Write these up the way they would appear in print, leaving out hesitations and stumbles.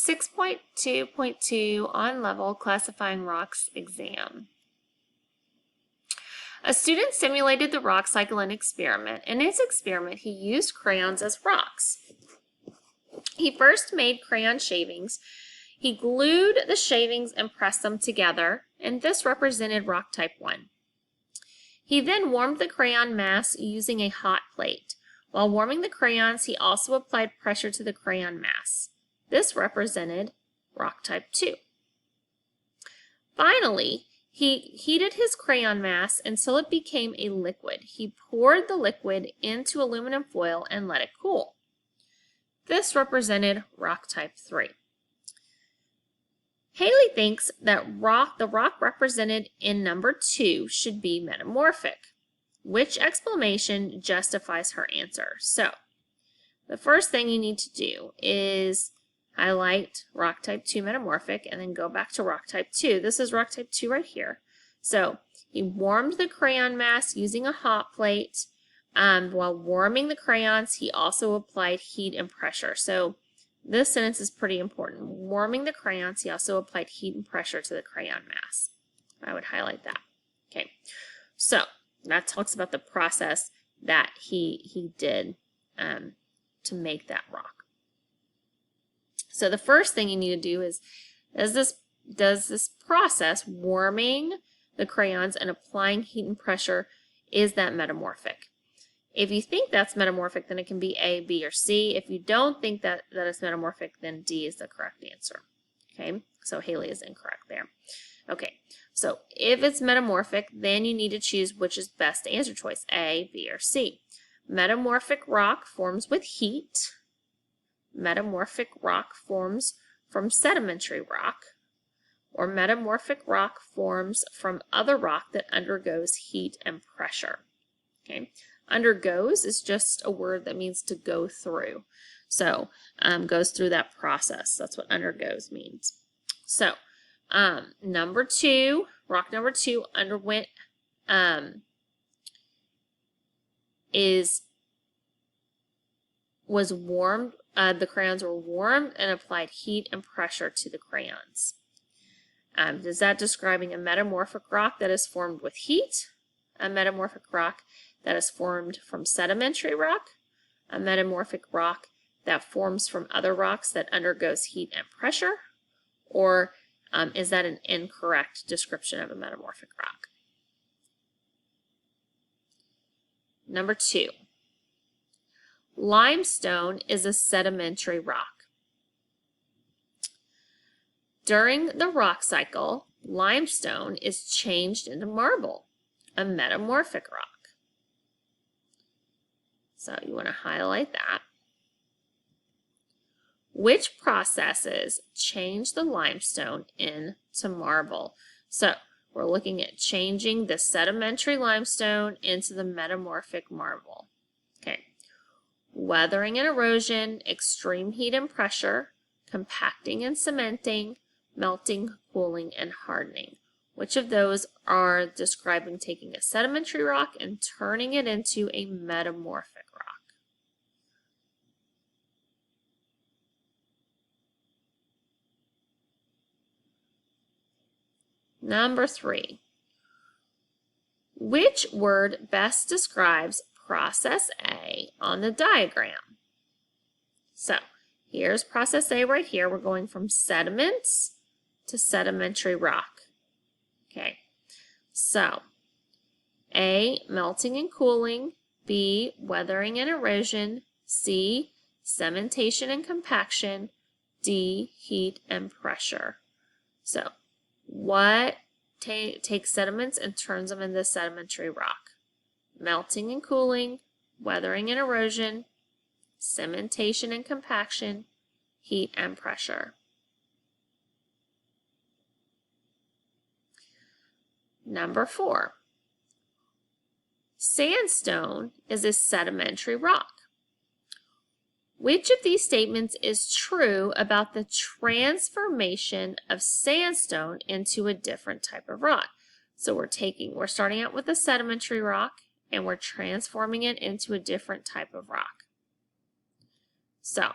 6.2.2 on level classifying rocks exam. A student simulated the rock cycle in experiment. In his experiment, he used crayons as rocks. He first made crayon shavings. He glued the shavings and pressed them together, and this represented rock type 1. He then warmed the crayon mass using a hot plate. While warming the crayons, he also applied pressure to the crayon mass. This represented rock type 2. Finally, he heated his crayon mass until it became a liquid. He poured the liquid into aluminum foil and let it cool. This represented rock type 3. Haley thinks that the rock represented in number 2 should be metamorphic. Which explanation justifies her answer? So, the first thing you need to do is highlight rock type 2 metamorphic and then go back to rock type 2. This is rock type 2 right here. So, he warmed the crayon mass using a hot plate. While warming the crayons, he also applied heat and pressure. So, this sentence is pretty important. Warming the crayons, he also applied heat and pressure to the crayon mass. I would highlight that. Okay, so that talks about the process that he did to make that rock. So the first thing you need to do is, does this process, warming the crayons and applying heat and pressure, is that metamorphic? If you think that's metamorphic, then it can be A, B, or C. If you don't think that it's metamorphic, then D is the correct answer. Okay, so Haley is incorrect there. Okay, so if it's metamorphic, then you need to choose which is best answer choice, A, B, or C. Metamorphic rock forms with heat. Metamorphic rock forms from sedimentary rock. Or metamorphic rock forms from other rock that undergoes heat and pressure. Okay. Undergoes is just a word that means to go through. So, goes through that process. That's what undergoes means. So, number 2, rock number 2 underwent, was warmed, the crayons were warmed and applied heat and pressure to the crayons. Is that describing a metamorphic rock that is formed with heat? A metamorphic rock that is formed from sedimentary rock, a metamorphic rock that forms from other rocks that undergoes heat and pressure, or is that an incorrect description of a metamorphic rock? Number 2, limestone is a sedimentary rock. During the rock cycle, limestone is changed into marble, a metamorphic rock. So you want to highlight that. Which processes change the limestone into marble? So we're looking at changing the sedimentary limestone into the metamorphic marble. Okay. Weathering and erosion, extreme heat and pressure, compacting and cementing, melting, cooling, and hardening. Which of those are describing taking a sedimentary rock and turning it into a metamorphic rock? Number 3. Which word best describes process A on the diagram? So, here's process A right here. We're going from sediments to sedimentary rock. Okay, so A, melting and cooling, B, weathering and erosion, C, cementation and compaction, D, heat and pressure. So what takes sediments and turns them into sedimentary rock? Melting and cooling, weathering and erosion, cementation and compaction, heat and pressure. Number 4, sandstone is a sedimentary rock. Which of these statements is true about the transformation of sandstone into a different type of rock? So we're starting out with a sedimentary rock and we're transforming it into a different type of rock. So,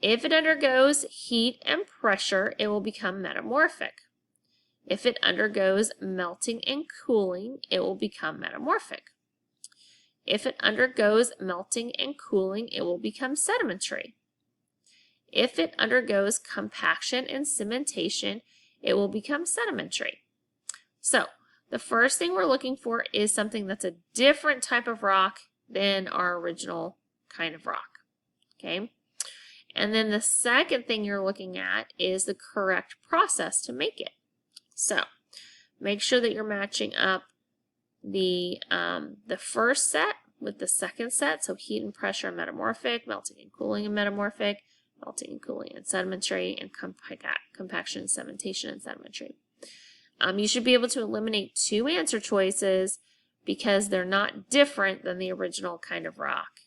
If it undergoes heat and pressure, it will become metamorphic. If it undergoes melting and cooling, it will become metamorphic. If it undergoes melting and cooling, it will become sedimentary. If it undergoes compaction and cementation, it will become sedimentary. So, the first thing we're looking for is something that's a different type of rock than our original kind of rock. Okay? And then the second thing you're looking at is the correct process to make it. So, make sure that you're matching up the first set with the second set. So, heat and pressure and metamorphic, melting and cooling and metamorphic, melting and cooling and sedimentary, and compaction, cementation, and sedimentary. You should be able to eliminate 2 answer choices because they're not different than the original kind of rock.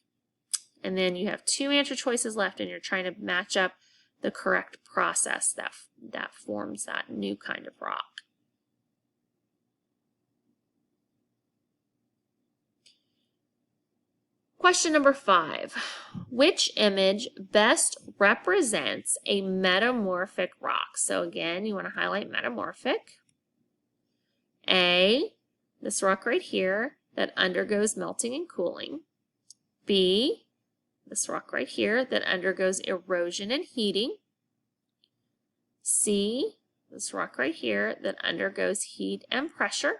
And then you have 2 answer choices left, and you're trying to match up the correct process that forms that new kind of rock. Question number 5. Which image best represents a metamorphic rock? So again, you want to highlight metamorphic. A, this rock right here that undergoes melting and cooling. B, this rock right here that undergoes erosion and heating. C, this rock right here that undergoes heat and pressure.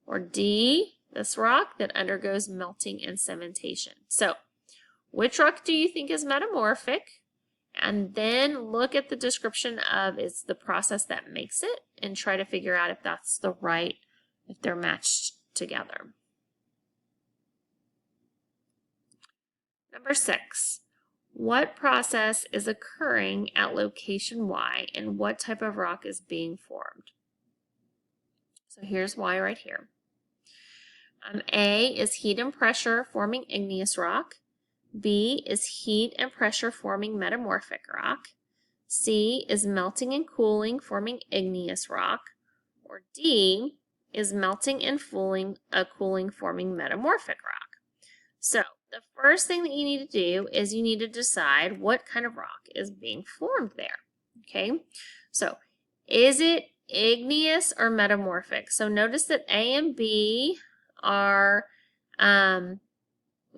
Or D, this rock that undergoes melting and cementation. So, which rock do you think is metamorphic? And then look at the description of is the process that makes it and try to figure out if that's the right, if they're matched together. Number 6, what process is occurring at location Y and what type of rock is being formed? So here's Y right here. A is heat and pressure forming igneous rock. B is heat and pressure forming metamorphic rock. C is melting and cooling forming igneous rock. Or D is melting and cooling forming metamorphic rock. So the first thing that you need to do is you need to decide what kind of rock is being formed there. Okay, so is it igneous or metamorphic? So notice that A and B are A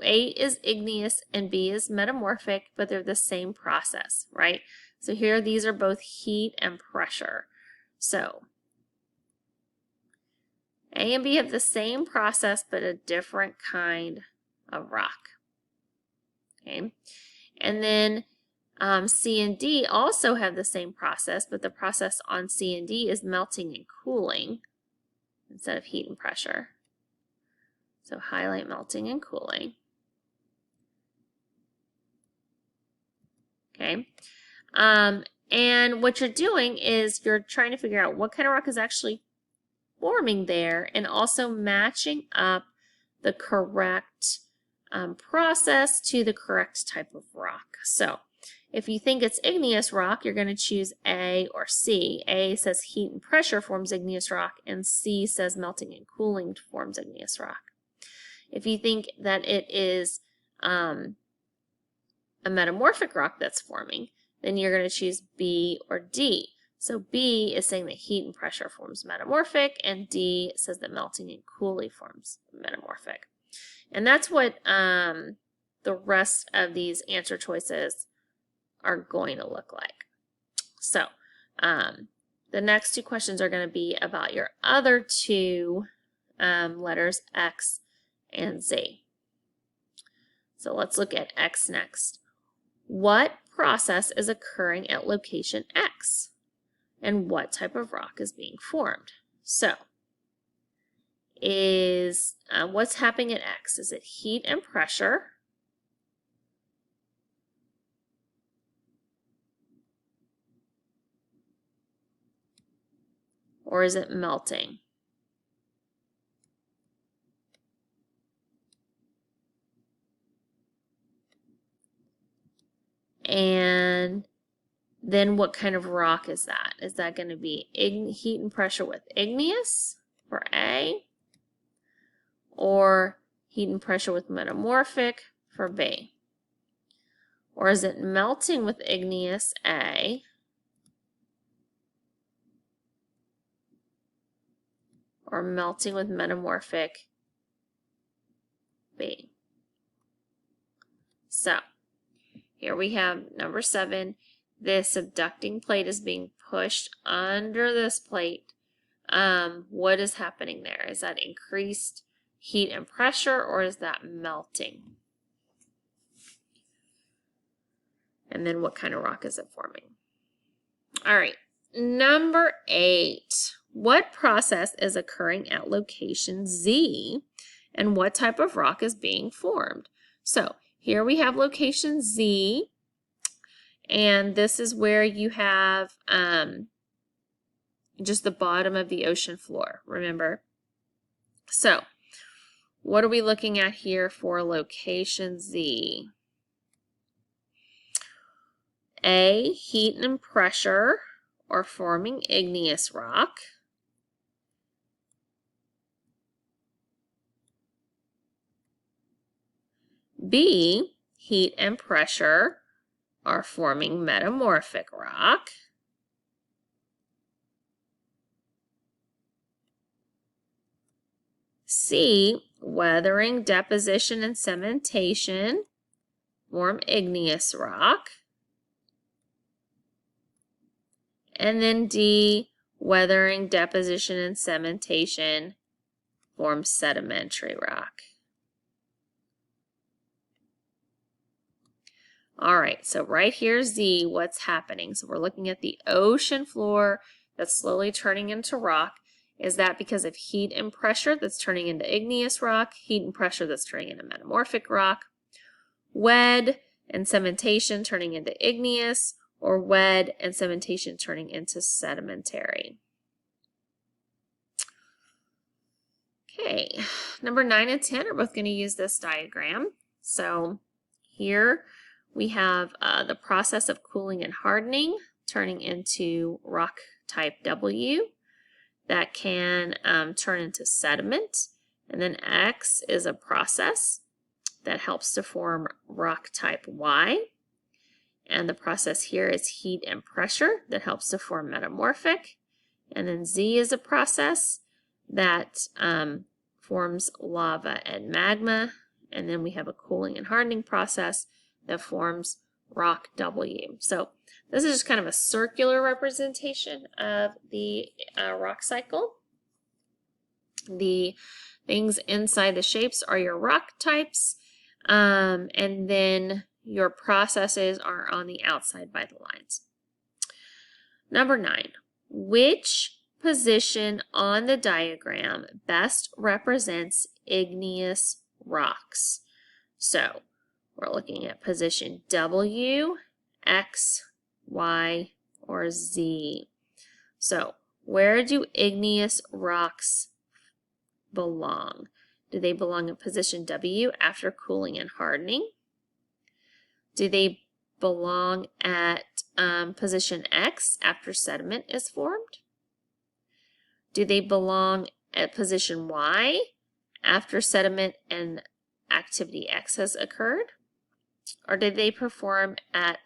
is igneous and B is metamorphic, but they're the same process, right? So here these are both heat and pressure. So A and B have the same process but a different kind of rock. Okay, and then C and D also have the same process, but the process on C and D is melting and cooling instead of heat and pressure. So highlight melting and cooling. Okay, and what you're doing is you're trying to figure out what kind of rock is actually forming there and also matching up the correct process to the correct type of rock. So if you think it's igneous rock, you're going to choose A or C. A says heat and pressure forms igneous rock, and C says melting and cooling forms igneous rock. If you think that it is a metamorphic rock that's forming, then you're going to choose B or D. So B is saying that heat and pressure forms metamorphic, and D says that melting and cooling forms metamorphic. And that's what the rest of these answer choices are going to look like. So the next 2 questions are going to be about your other 2 letters, X and Z. So let's look at X next. What process is occurring at location X? And what type of rock is being formed? So, what's happening at X? Is it heat and pressure? Or is it melting? And then what kind of rock is that? Is that going to be heat and pressure with igneous for A? Or heat and pressure with metamorphic for B? Or is it melting with igneous A? Or melting with metamorphic B? So, here we have number 7. This subducting plate is being pushed under this plate. What is happening there? Is that increased heat and pressure, or is that melting? And then what kind of rock is it forming? All right, number 8. What process is occurring at location Z, and what type of rock is being formed? So here we have location Z, and this is where you have just the bottom of the ocean floor, remember? So what are we looking at here for location Z? A, heat and pressure are forming igneous rock. B, heat and pressure are forming metamorphic rock. C, weathering, deposition, and cementation form igneous rock. And then D, weathering, deposition, and cementation form sedimentary rock. All right, so right here, Z, what's happening? So we're looking at the ocean floor that's slowly turning into rock. Is that because of heat and pressure that's turning into igneous rock, heat and pressure that's turning into metamorphic rock, wed and cementation turning into igneous, or wed and cementation turning into sedimentary? Okay, number 9 and 10 are both going to use this diagram. So here we have the process of cooling and hardening turning into rock type W that can turn into sediment. And then X is a process that helps to form rock type Y. And the process here is heat and pressure that helps to form metamorphic. And then Z is a process that forms lava and magma. And then we have a cooling and hardening process that forms rock W. So this is just kind of a circular representation of the rock cycle. The things inside the shapes are your rock types, and then your processes are on the outside by the lines. Number 9, which position on the diagram best represents igneous rocks? So we're looking at position W, X, Y, or Z. So where do igneous rocks belong? Do they belong in position W after cooling and hardening? Do they belong at position X after sediment is formed? Do they belong at position Y after sediment and activity X has occurred? Or did they perform at,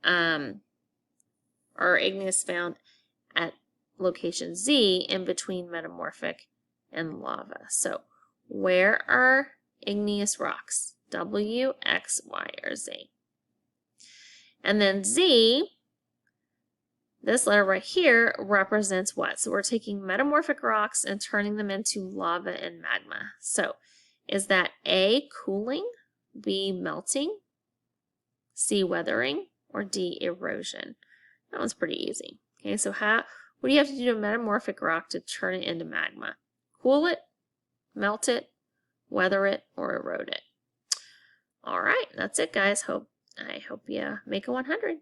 or igneous found at location Z in between metamorphic and lava? So where are igneous rocks? W, X, Y, or Z? And then Z, this letter right here represents what? So we're taking metamorphic rocks and turning them into lava and magma. So is that A, cooling, B, melting, C, weathering, or D, erosion? That one's pretty easy. Okay, so what do you have to do to a metamorphic rock to turn it into magma? Cool it, melt it, weather it, or erode it. All right, that's it, guys. I hope you make a 100.